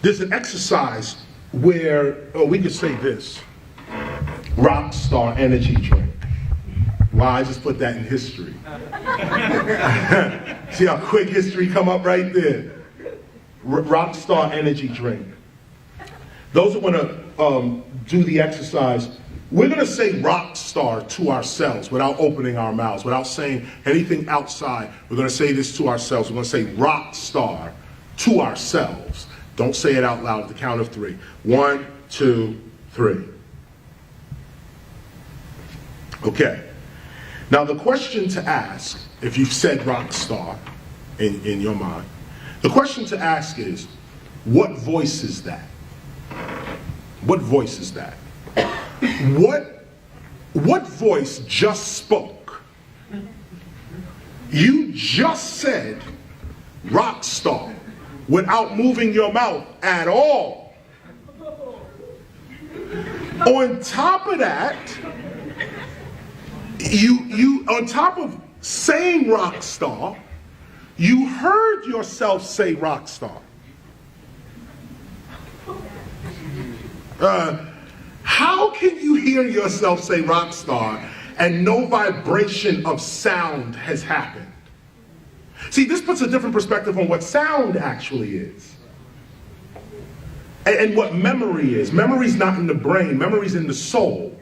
There's an exercise where, we could say this, rock star energy drink. Wow, I just put that in history. See how quick history come up right there. Rock star energy drink. Those who want to do the exercise, we're going to say rock star to ourselves without opening our mouths, without saying anything outside. We're going to say this to ourselves. We're going to say rock star to ourselves. Don't say it out loud at the count of 3. 1, 2, 3. Okay. Now the question to ask, if you've said rock star in your mind, the question to ask is, what voice is that? What voice is that? What voice just spoke? You just said rock star without moving your mouth at all. On top of that, you on top of saying rock star, you heard yourself say rock star. How can you hear yourself say rock star and no vibration of sound has happened? See, this puts a different perspective on what sound actually is. And what memory is. Memory's not in the brain, memory's in the soul.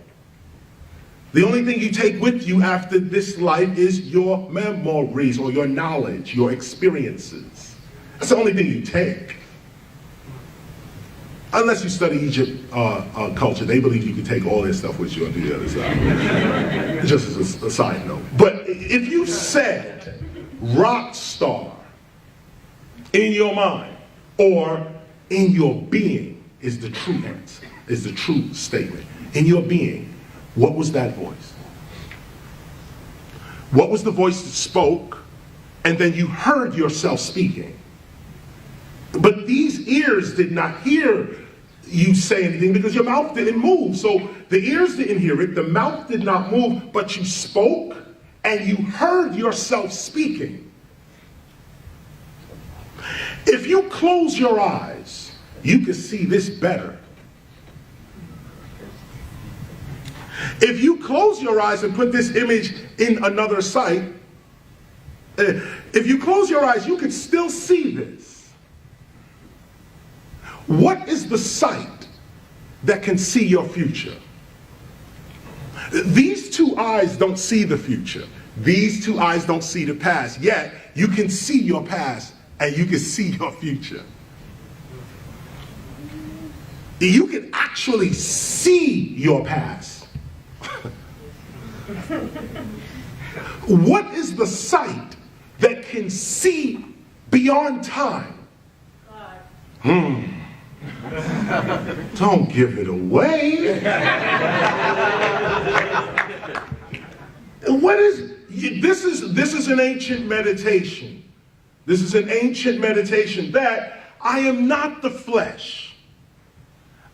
The only thing you take with you after this life is your memories or your knowledge, your experiences. That's the only thing you take. Unless you study Egypt culture, they believe you can take all this stuff with you on the other side. Just as a side note. But if you said rock star in your mind or in your being is the true answer, is the true statement. In your being, what was that voice? What was the voice that spoke and then you heard yourself speaking? But these ears did not hear you say anything because your mouth didn't move. So the ears didn't hear it, the mouth did not move, but you spoke and you heard yourself speaking. If you close your eyes, you can see this better. If you close your eyes and put this image in another sight, if you close your eyes, you can still see this. What is the sight that can see your future? These two eyes don't see the future. These two eyes don't see the past. Yet, you can see your past and you can see your future. You can actually see your past. What is the sight that can see beyond time? Don't give it away. What is this? Is an ancient meditation. This is an ancient meditation that I am not the flesh.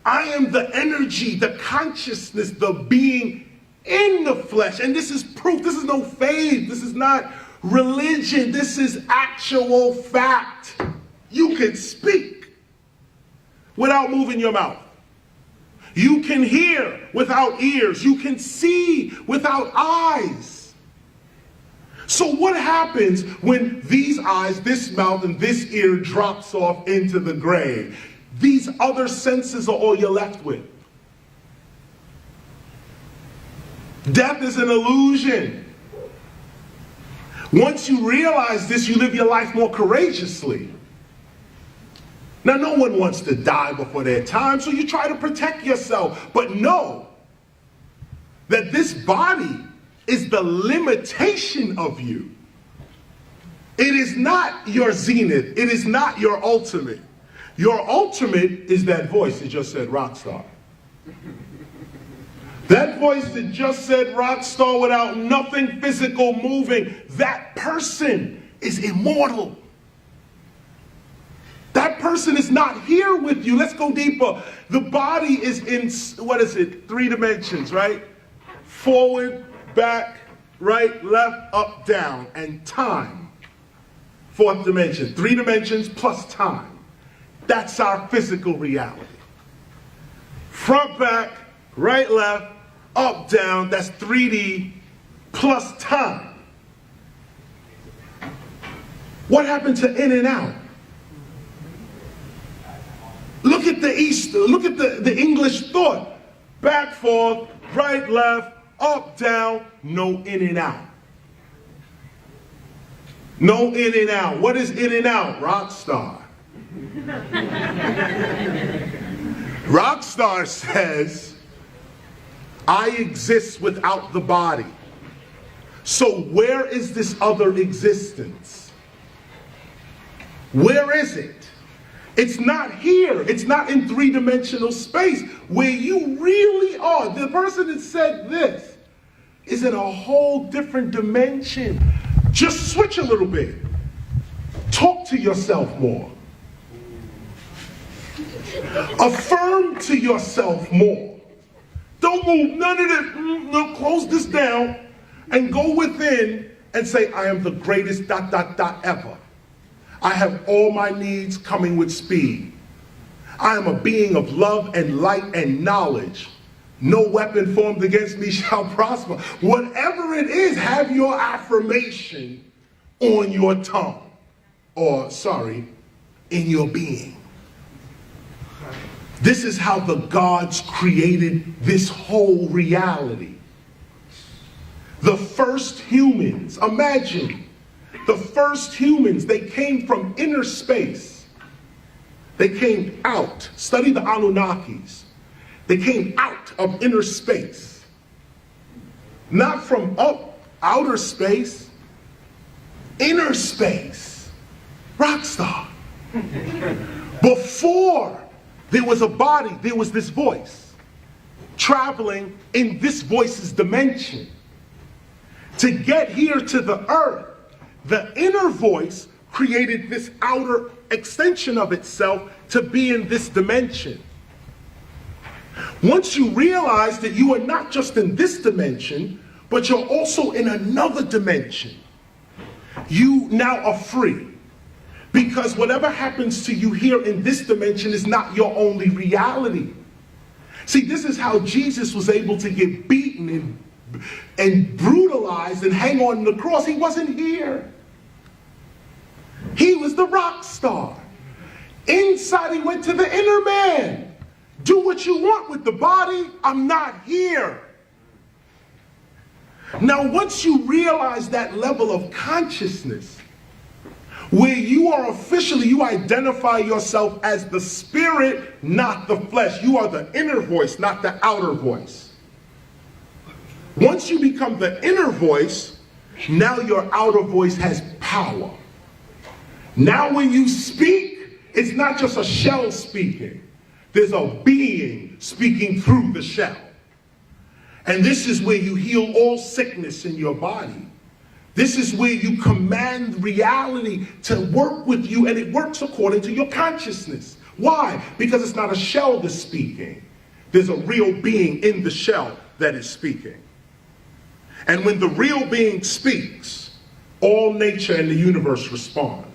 I am the energy, the consciousness, the being in the flesh. And this is proof. This is no faith. This is not religion. This is actual fact. You can speak without moving your mouth. You can hear without ears. You can see without eyes. So what happens when these eyes, this mouth, and this ear drops off into the grave? These other senses are all you're left with. Death is an illusion. Once you realize this, you live your life more courageously. Now, no one wants to die before their time, so you try to protect yourself. But know that this body is the limitation of you. It is not your zenith. It is not your ultimate. Your ultimate is that voice that just said rock star. That voice that just said rock star without nothing physical moving, that person is immortal. That person is not here with you. Let's go deeper. The body is in, 3 dimensions, right? Forward, back, right, left, up, down, and time. 4th dimension. 3 dimensions plus time. That's our physical reality. Front, back, right, left, up, down, that's 3D plus time. What happened to in and out? Look at the English thought. Back, forth, right, left, up, down, no in and out. No in and out. What is in and out? Rock star. Rock star says, I exist without the body. So where is this other existence? Where is it? It's not here. It's not in three-dimensional space where you really are. The person that said this is in a whole different dimension. Just switch a little bit. Talk to yourself more. Affirm to yourself more. Don't move none of this. No, close this down and go within and say, I am the greatest ... ever. I have all my needs coming with speed. I am a being of love and light and knowledge. No weapon formed against me shall prosper. Whatever it is, have your affirmation on your tongue. Or, in your being. This is how the gods created this whole reality. The first humans, imagine, the first humans, they came from inner space. They came out. Study the Anunnakis. They came out of inner space. Not from outer space. Inner space. Rockstar. Before there was a body, there was this voice traveling in this voice's dimension. To get here to the earth, the inner voice created this outer extension of itself to be in this dimension. Once you realize that you are not just in this dimension, but you're also in another dimension, you now are free. Because whatever happens to you here in this dimension is not your only reality. See, this is how Jesus was able to get beaten and brutalized and hang on the cross. He wasn't here. He was the rock star. Inside, he went to the inner man. Do what you want with the body. I'm not here. Now, once you realize that level of consciousness, where you are officially, you identify yourself as the spirit, not the flesh. You are the inner voice, not the outer voice. Once you become the inner voice, now your outer voice has power. Now when you speak, it's not just a shell speaking. There's a being speaking through the shell. And this is where you heal all sickness in your body. This is where you command reality to work with you, and it works according to your consciousness. Why? Because it's not a shell that's speaking. There's a real being in the shell that is speaking. And when the real being speaks, all nature and the universe respond.